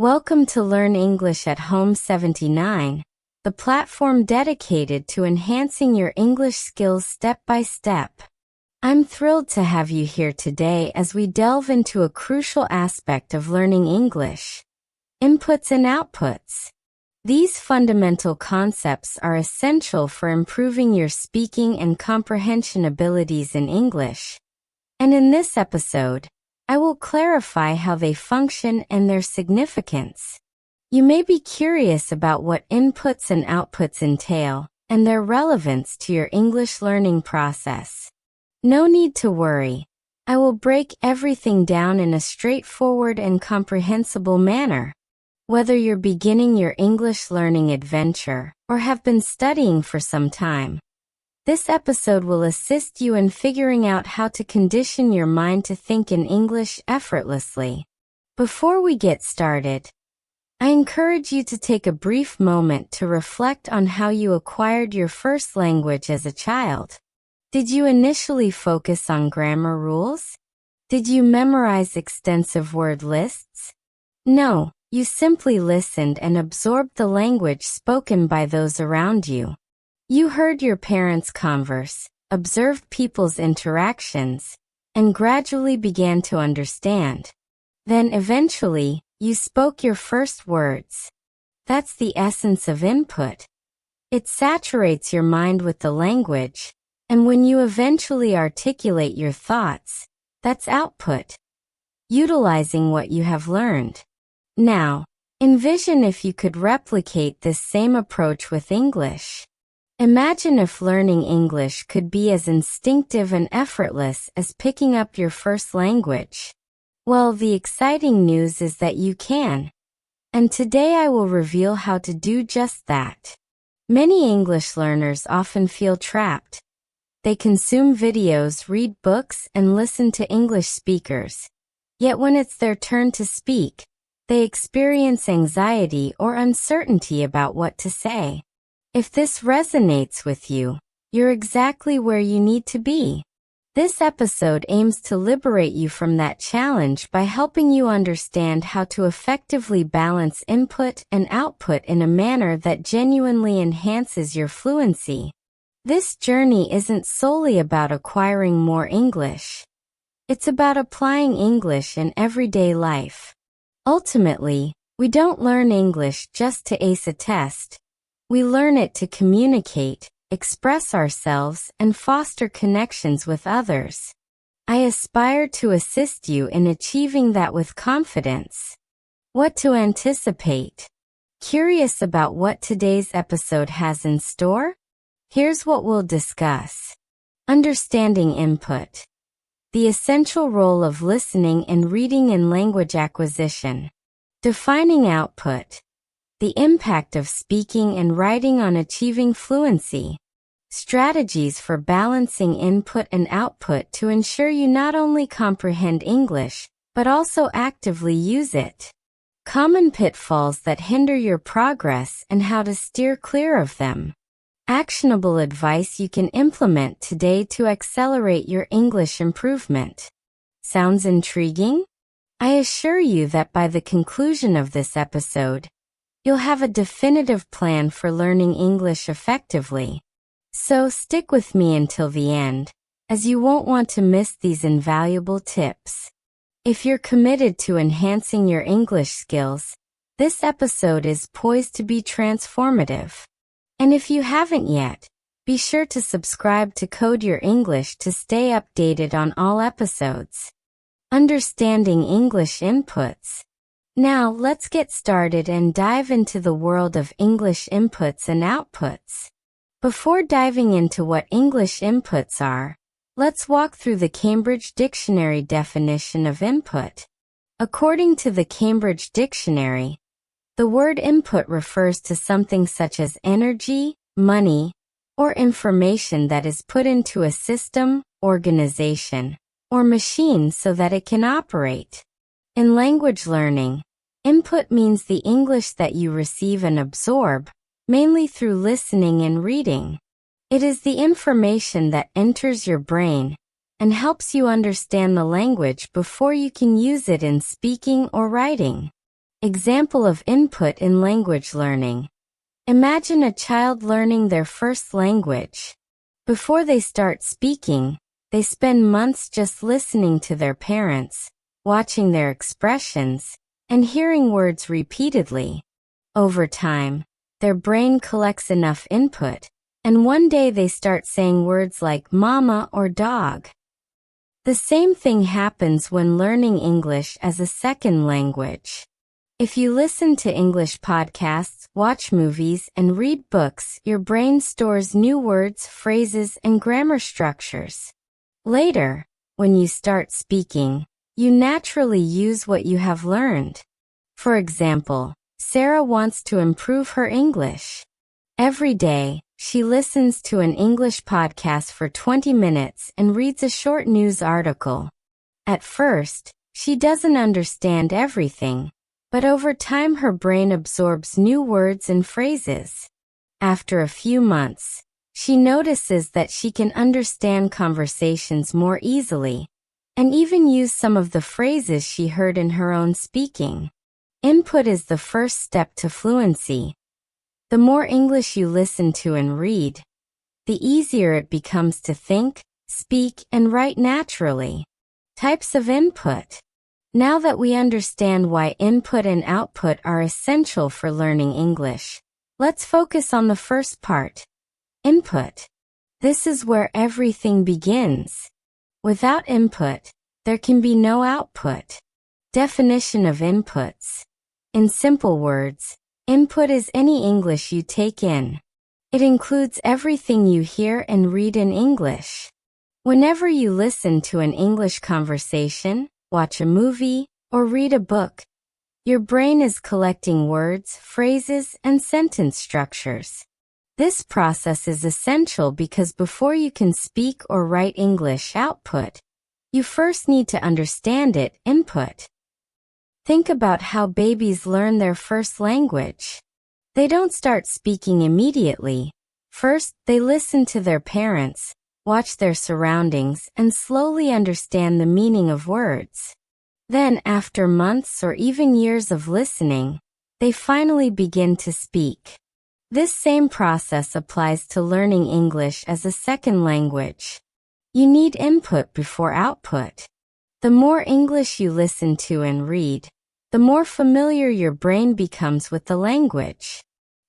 Welcome to Learn English at Home 79, the platform dedicated to enhancing your English skills step by step. I'm thrilled to have you here today as we delve into a crucial aspect of learning English: inputs and outputs. These fundamental concepts are essential for improving your speaking and comprehension abilities in English. And in this episode, I will clarify how they function and their significance. You may be curious about what inputs and outputs entail and their relevance to your English learning process. No need to worry. I will break everything down in a straightforward and comprehensible manner. Whether you're beginning your English learning adventure or have been studying for some time, this episode will assist you in figuring out how to condition your mind to think in English effortlessly. Before we get started, I encourage you to take a brief moment to reflect on how you acquired your first language as a child. Did you initially focus on grammar rules? Did you memorize extensive word lists? No. You simply listened and absorbed the language spoken by those around you. You heard your parents converse, observed people's interactions, and gradually began to understand. Then eventually, you spoke your first words. That's the essence of input. It saturates your mind with the language, and when you eventually articulate your thoughts, that's output. Utilizing what you have learned. Now, envision if you could replicate this same approach with English. Imagine if learning English could be as instinctive and effortless as picking up your first language. Well, the exciting news is that you can. And today I will reveal how to do just that. Many English learners often feel trapped. They consume videos, read books, and listen to English speakers. Yet when it's their turn to speak, they experience anxiety or uncertainty about what to say. If this resonates with you, you're exactly where you need to be. This episode aims to liberate you from that challenge by helping you understand how to effectively balance input and output in a manner that genuinely enhances your fluency. This journey isn't solely about acquiring more English. It's about applying English in everyday life. Ultimately, we don't learn English just to ace a test. We learn it to communicate, express ourselves, and foster connections with others. I aspire to assist you in achieving that with confidence. What to anticipate? Curious about what today's episode has in store? Here's what we'll discuss. Understanding input. The essential role of listening and reading in language acquisition. Defining output. The impact of speaking and writing on achieving fluency. Strategies for balancing input and output to ensure you not only comprehend English, but also actively use it. Common pitfalls that hinder your progress and how to steer clear of them. Actionable advice you can implement today to accelerate your English improvement. Sounds intriguing? I assure you that by the conclusion of this episode, you'll have a definitive plan for learning English effectively. So stick with me until the end, as you won't want to miss these invaluable tips. If you're committed to enhancing your English skills, this episode is poised to be transformative. And if you haven't yet, be sure to subscribe to Code Your English to stay updated on all episodes. Understanding English inputs. Now let's get started and dive into the world of English inputs and outputs. Before diving into what English inputs are, let's walk through the Cambridge Dictionary definition of input. According to the Cambridge Dictionary, the word input refers to something such as energy, money, or information that is put into a system, organization, or machine so that it can operate. In language learning, input means the English that you receive and absorb, mainly through listening and reading. It is the information that enters your brain and helps you understand the language before you can use it in speaking or writing. Example of input in language learning. Imagine a child learning their first language. Before they start speaking, they spend months just listening to their parents, watching their expressions, and hearing words repeatedly. Over time, their brain collects enough input, and one day they start saying words like mama or dog. The same thing happens when learning English as a second language. If you listen to English podcasts, watch movies, and read books, your brain stores new words, phrases, and grammar structures. Later, when you start speaking, you naturally use what you have learned. For example, Sarah wants to improve her English. Every day, she listens to an English podcast for 20 minutes and reads a short news article. At first, she doesn't understand everything, but over time her brain absorbs new words and phrases. After a few months, she notices that she can understand conversations more easily, and even use some of the phrases she heard in her own speaking. Input is the first step to fluency. The more English you listen to and read, the easier it becomes to think, speak, and write naturally. Types of input. Now that we understand why input and output are essential for learning English, let's focus on the first part. Input. This is where everything begins. Without input, there can be no output. Definition of inputs. In simple words, input is any English you take in. It includes everything you hear and read in English. Whenever you listen to an English conversation, watch a movie, or read a book, your brain is collecting words, phrases, and sentence structures. This process is essential because before you can speak or write English output, you first need to understand it, input. Think about how babies learn their first language. They don't start speaking immediately. First, they listen to their parents, watch their surroundings, and slowly understand the meaning of words. Then, after months or even years of listening, they finally begin to speak. This same process applies to learning English as a second language. You need input before output. The more English you listen to and read, the more familiar your brain becomes with the language.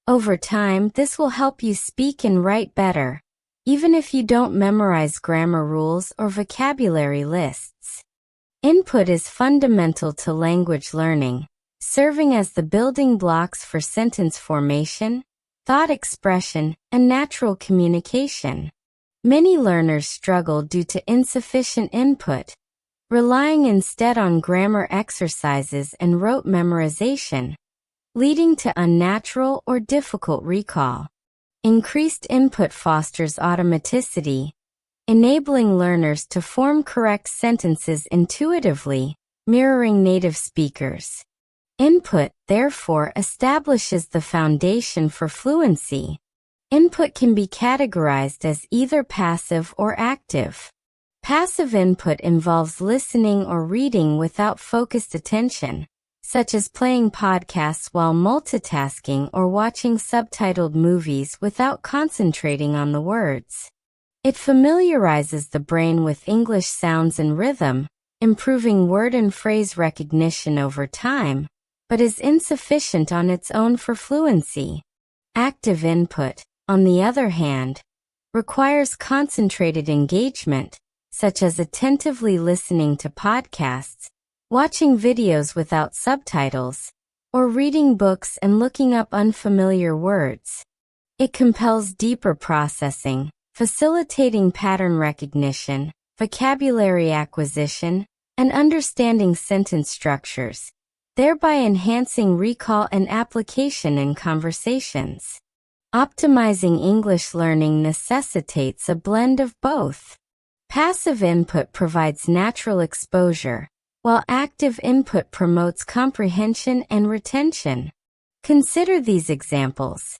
Over time, this will help you speak and write better, even if you don't memorize grammar rules or vocabulary lists. Input is fundamental to language learning, serving as the building blocks for sentence formation, thought expression, and natural communication. Many learners struggle due to insufficient input, relying instead on grammar exercises and rote memorization, leading to unnatural or difficult recall. Increased input fosters automaticity, enabling learners to form correct sentences intuitively, mirroring native speakers. Input, therefore, establishes the foundation for fluency. Input can be categorized as either passive or active. Passive input involves listening or reading without focused attention, such as playing podcasts while multitasking or watching subtitled movies without concentrating on the words. It familiarizes the brain with English sounds and rhythm, improving word and phrase recognition over time, but is insufficient on its own for fluency. Active input, on the other hand, requires concentrated engagement, such as attentively listening to podcasts, watching videos without subtitles, or reading books and looking up unfamiliar words. It compels deeper processing, facilitating pattern recognition, vocabulary acquisition, and understanding sentence structures, thereby enhancing recall and application in conversations. Optimizing English learning necessitates a blend of both. Passive input provides natural exposure, while active input promotes comprehension and retention. Consider these examples.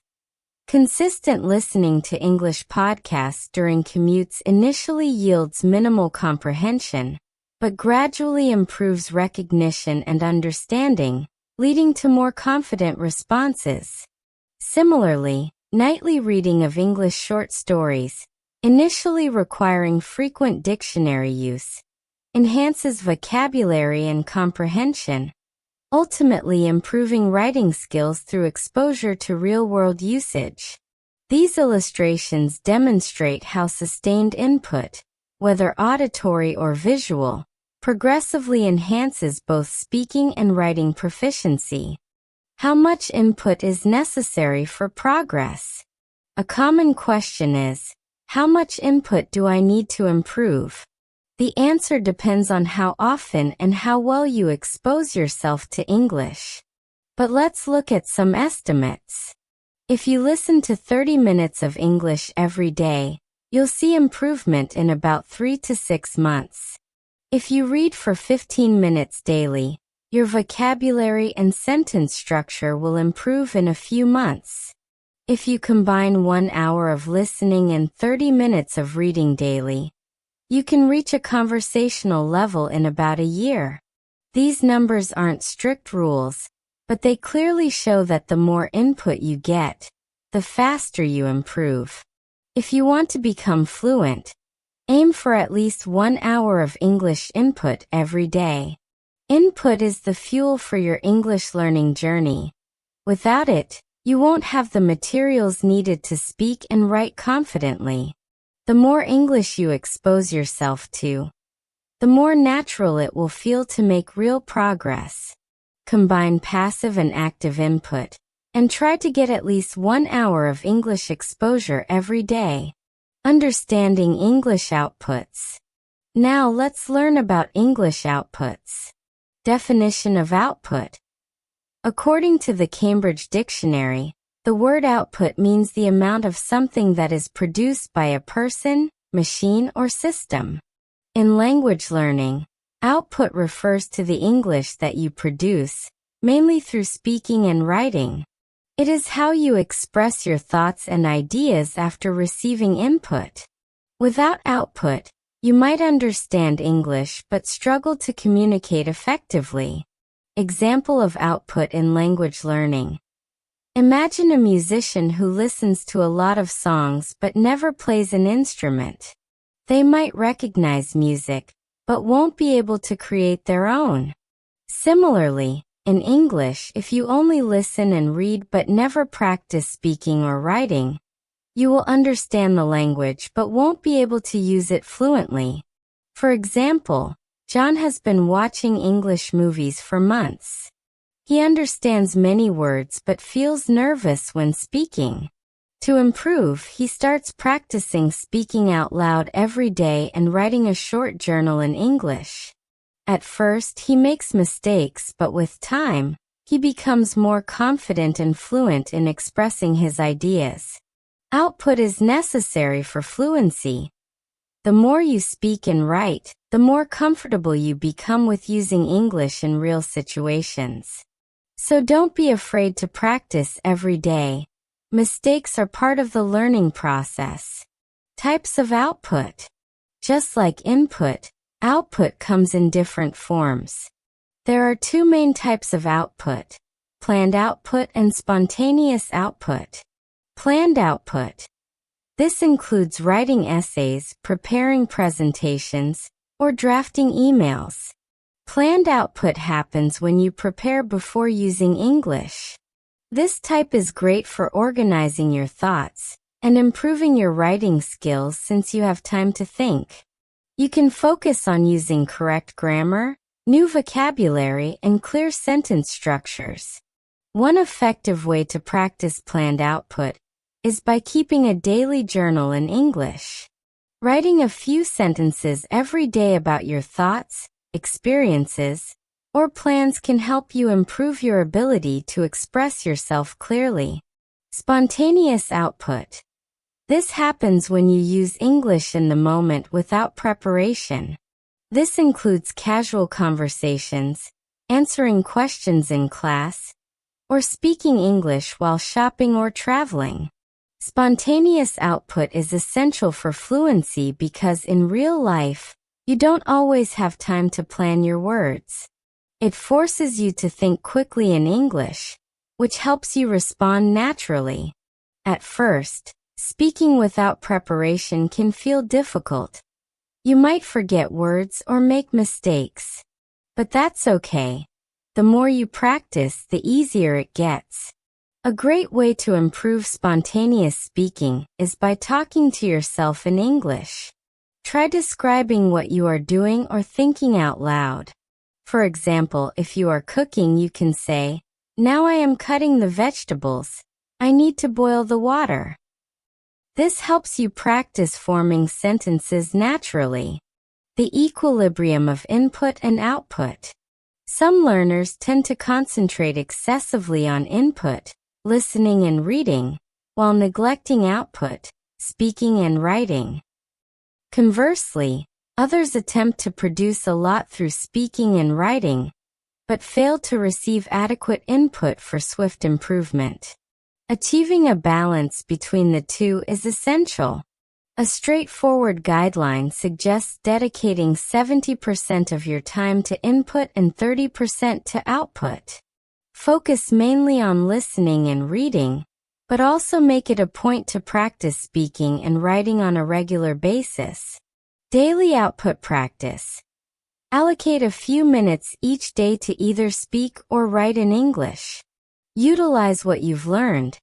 Consistent listening to English podcasts during commutes initially yields minimal comprehension, but gradually improves recognition and understanding, leading to more confident responses. Similarly, nightly reading of English short stories, initially requiring frequent dictionary use, enhances vocabulary and comprehension, ultimately improving writing skills through exposure to real-world usage. These illustrations demonstrate how sustained input, whether auditory or visual, progressively enhances both speaking and writing proficiency. How much input is necessary for progress? A common question is, how much input do I need to improve? The answer depends on how often and how well you expose yourself to English. But let's look at some estimates. If you listen to 30 minutes of English every day, you'll see improvement in about 3 to 6 months. If you read for 15 minutes daily, your vocabulary and sentence structure will improve in a few months. If you combine 1 hour of listening and 30 minutes of reading daily, you can reach a conversational level in about a year. These numbers aren't strict rules, but they clearly show that the more input you get, the faster you improve. If you want to become fluent, aim for at least 1 hour of English input every day. Input is the fuel for your English learning journey. Without it, you won't have the materials needed to speak and write confidently. The more English you expose yourself to, the more natural it will feel to make real progress. Combine passive and active input, and try to get at least 1 hour of English exposure every day. Understanding English outputs. Now let's learn about English outputs. Definition of output. According to the Cambridge Dictionary, the word output means the amount of something that is produced by a person, machine, or system. In language learning, output refers to the English that you produce, mainly through speaking and writing. It is how you express your thoughts and ideas after receiving input. Without output, you might understand English but struggle to communicate effectively. Example of output in language learning. Imagine a musician who listens to a lot of songs but never plays an instrument. They might recognize music, but won't be able to create their own. Similarly, in English, if you only listen and read but never practice speaking or writing, you will understand the language but won't be able to use it fluently. For example, John has been watching English movies for months. He understands many words but feels nervous when speaking. To improve, he starts practicing speaking out loud every day and writing a short journal in English. At first, he makes mistakes, but with time, he becomes more confident and fluent in expressing his ideas. Output is necessary for fluency. The more you speak and write, the more comfortable you become with using English in real situations. So don't be afraid to practice every day. Mistakes are part of the learning process. Types of output. Just like input, output comes in different forms. There are 2 main types of output: planned output and spontaneous output. Planned output. This includes writing essays, preparing presentations, or drafting emails. Planned output happens when you prepare before using English. This type is great for organizing your thoughts and improving your writing skills since you have time to think. You can focus on using correct grammar, new vocabulary, and clear sentence structures. One effective way to practice planned output is by keeping a daily journal in English. Writing a few sentences every day about your thoughts, experiences, or plans can help you improve your ability to express yourself clearly. Spontaneous output. This happens when you use English in the moment without preparation. This includes casual conversations, answering questions in class, or speaking English while shopping or traveling. Spontaneous output is essential for fluency because in real life, you don't always have time to plan your words. It forces you to think quickly in English, which helps you respond naturally. At first, speaking without preparation can feel difficult. You might forget words or make mistakes. But that's okay. The more you practice, the easier it gets. A great way to improve spontaneous speaking is by talking to yourself in English. Try describing what you are doing or thinking out loud. For example, if you are cooking, you can say, "Now I am cutting the vegetables. I need to boil the water." This helps you practice forming sentences naturally. The equilibrium of input and output. Some learners tend to concentrate excessively on input, listening and reading, while neglecting output, speaking and writing. Conversely, others attempt to produce a lot through speaking and writing, but fail to receive adequate input for swift improvement. Achieving a balance between the two is essential. A straightforward guideline suggests dedicating 70% of your time to input and 30% to output. Focus mainly on listening and reading, but also make it a point to practice speaking and writing on a regular basis. Daily output practice. Allocate a few minutes each day to either speak or write in English. Utilize what you've learned.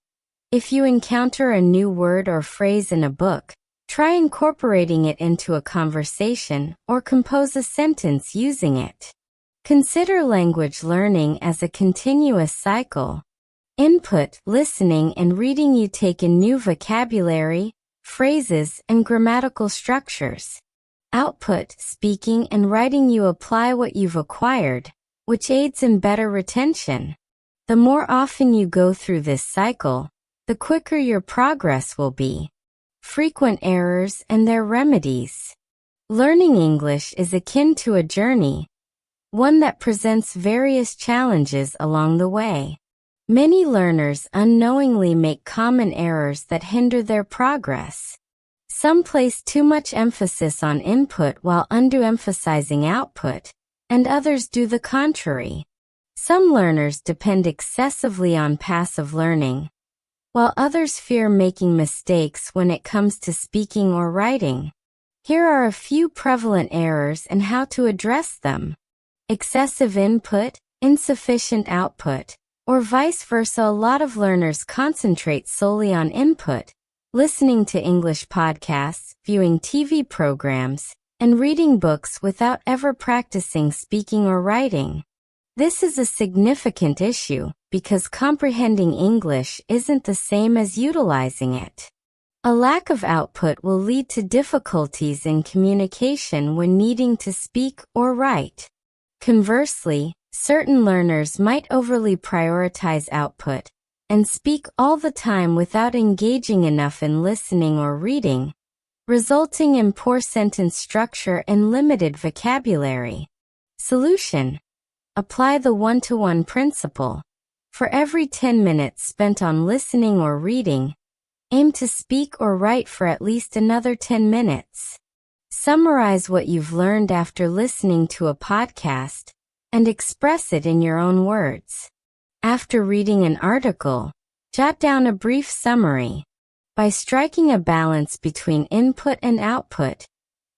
If you encounter a new word or phrase in a book, try incorporating it into a conversation or compose a sentence using it. Consider language learning as a continuous cycle. Input, listening and reading, you take in new vocabulary, phrases, and grammatical structures. Output, speaking and writing, you apply what you've acquired, which aids in better retention. The more often you go through this cycle, the quicker your progress will be. Frequent errors and their remedies. Learning English is akin to a journey, one that presents various challenges along the way. Many learners unknowingly make common errors that hinder their progress. Some place too much emphasis on input while underemphasizing output, and others do the contrary. Some learners depend excessively on passive learning, while others fear making mistakes when it comes to speaking or writing. Here are a few prevalent errors and how to address them. Excessive input, insufficient output, or vice versa. A lot of learners concentrate solely on input, listening to English podcasts, viewing TV programs, and reading books without ever practicing speaking or writing. This is a significant issue because comprehending English isn't the same as utilizing it. A lack of output will lead to difficulties in communication when needing to speak or write. Conversely, certain learners might overly prioritize output and speak all the time without engaging enough in listening or reading, resulting in poor sentence structure and limited vocabulary. Solution: apply the one-to-one principle. For every 10 minutes spent on listening or reading, aim to speak or write for at least another 10 minutes. Summarize what you've learned after listening to a podcast and express it in your own words. After reading an article, jot down a brief summary. By striking a balance between input and output,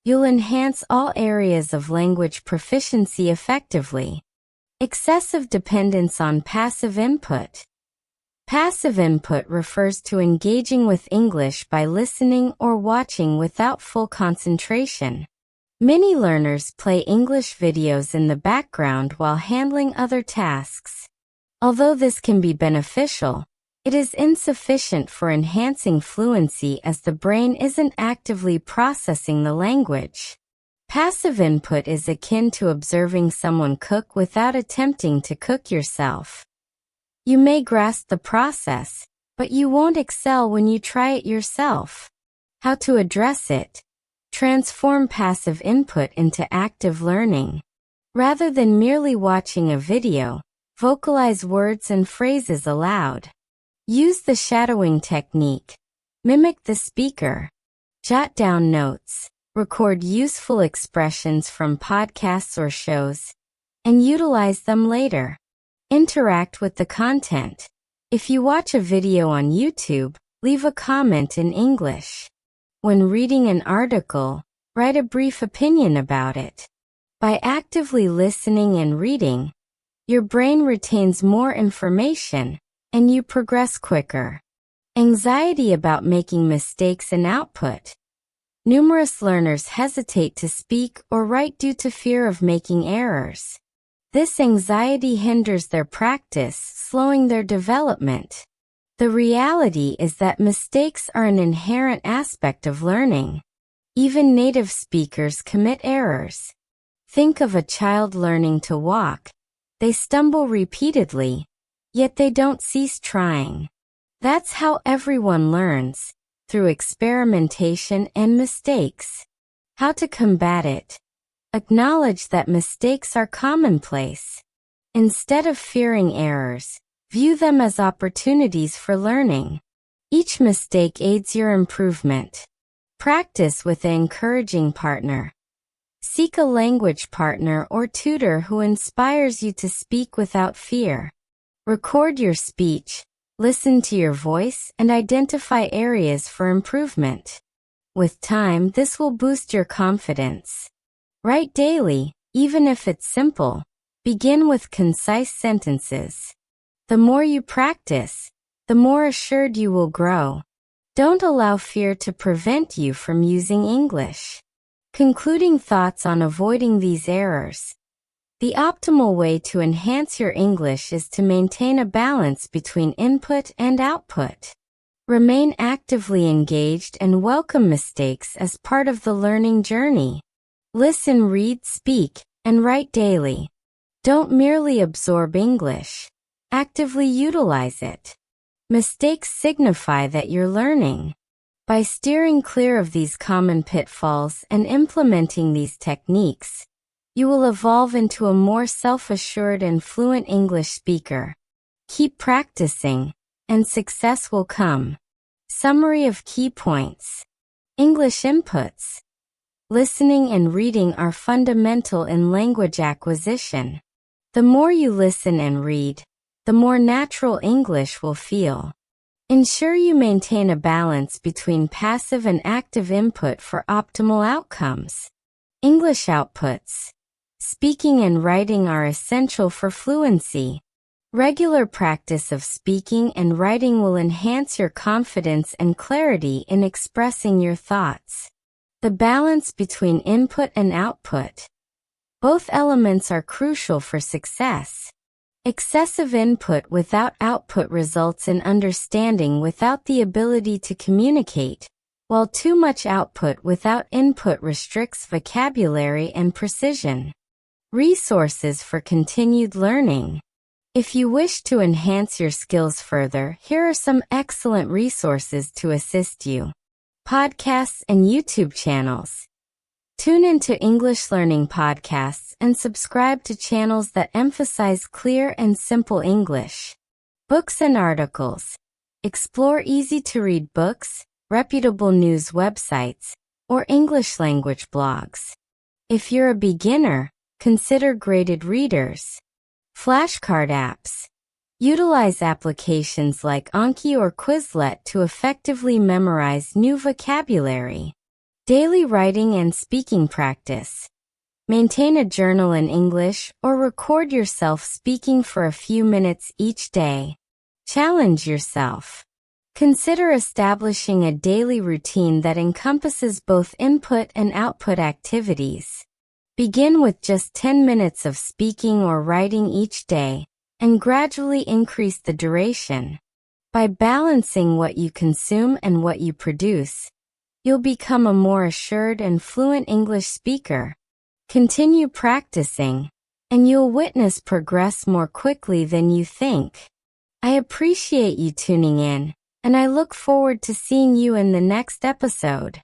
you'll enhance all areas of language proficiency effectively. Excessive dependence on passive input. Passive input refers to engaging with English by listening or watching without full concentration. Many learners play English videos in the background while handling other tasks. Although this can be beneficial, it is insufficient for enhancing fluency as the brain isn't actively processing the language. Passive input is akin to observing someone cook without attempting to cook yourself. You may grasp the process, but you won't excel when you try it yourself. How to address it? Transform passive input into active learning. Rather than merely watching a video, vocalize words and phrases aloud. Use the shadowing technique. Mimic the speaker. Jot down notes. Record useful expressions from podcasts or shows. and utilize them later. Interact with the content. If you watch a video on YouTube, leave a comment in English. When reading an article, write a brief opinion about it. By actively listening and reading, your brain retains more information, and you progress quicker. Anxiety about making mistakes in output. Numerous learners hesitate to speak or write due to fear of making errors. This anxiety hinders their practice, slowing their development. The reality is that mistakes are an inherent aspect of learning. Even native speakers commit errors. Think of a child learning to walk. They stumble repeatedly, yet they don't cease trying. That's how everyone learns, through experimentation and mistakes. How to combat it? Acknowledge that mistakes are commonplace. Instead of fearing errors, view them as opportunities for learning. Each mistake aids your improvement. Practice with an encouraging partner. Seek a language partner or tutor who inspires you to speak without fear. Record your speech, listen to your voice, and identify areas for improvement. With time, this will boost your confidence. Write daily, even if it's simple. Begin with concise sentences. The more you practice, the more assured you will grow. Don't allow fear to prevent you from using English. Concluding thoughts on avoiding these errors. The optimal way to enhance your English is to maintain a balance between input and output. Remain actively engaged and welcome mistakes as part of the learning journey. Listen, read, speak, and write daily. Don't merely absorb English. Actively utilize it. Mistakes signify that you're learning. By steering clear of these common pitfalls and implementing these techniques, you will evolve into a more self-assured and fluent English speaker. Keep practicing, and success will come. Summary of key points. English inputs. Listening and reading are fundamental in language acquisition. The more you listen and read, the more natural English will feel. Ensure you maintain a balance between passive and active input for optimal outcomes. English outputs. Speaking and writing are essential for fluency. Regular practice of speaking and writing will enhance your confidence and clarity in expressing your thoughts. The balance between input and output. Both elements are crucial for success. Excessive input without output results in understanding without the ability to communicate, while too much output without input restricts vocabulary and precision. Resources for continued learning. If you wish to enhance your skills further, here are some excellent resources to assist you. Podcasts and YouTube channels. Tune into English learning podcasts and subscribe to channels that emphasize clear and simple English. Books and articles. Explore easy-to-read books, reputable news websites, or English language blogs. If you're a beginner, consider graded readers. Flashcard apps. Utilize applications like Anki or Quizlet to effectively memorize new vocabulary. Daily writing and speaking practice. Maintain a journal in English or record yourself speaking for a few minutes each day. Challenge yourself. Consider establishing a daily routine that encompasses both input and output activities. Begin with just 10 minutes of speaking or writing each day, and gradually increase the duration. By balancing what you consume and what you produce, you'll become a more assured and fluent English speaker. Continue practicing, and you'll witness progress more quickly than you think. I appreciate you tuning in, and I look forward to seeing you in the next episode.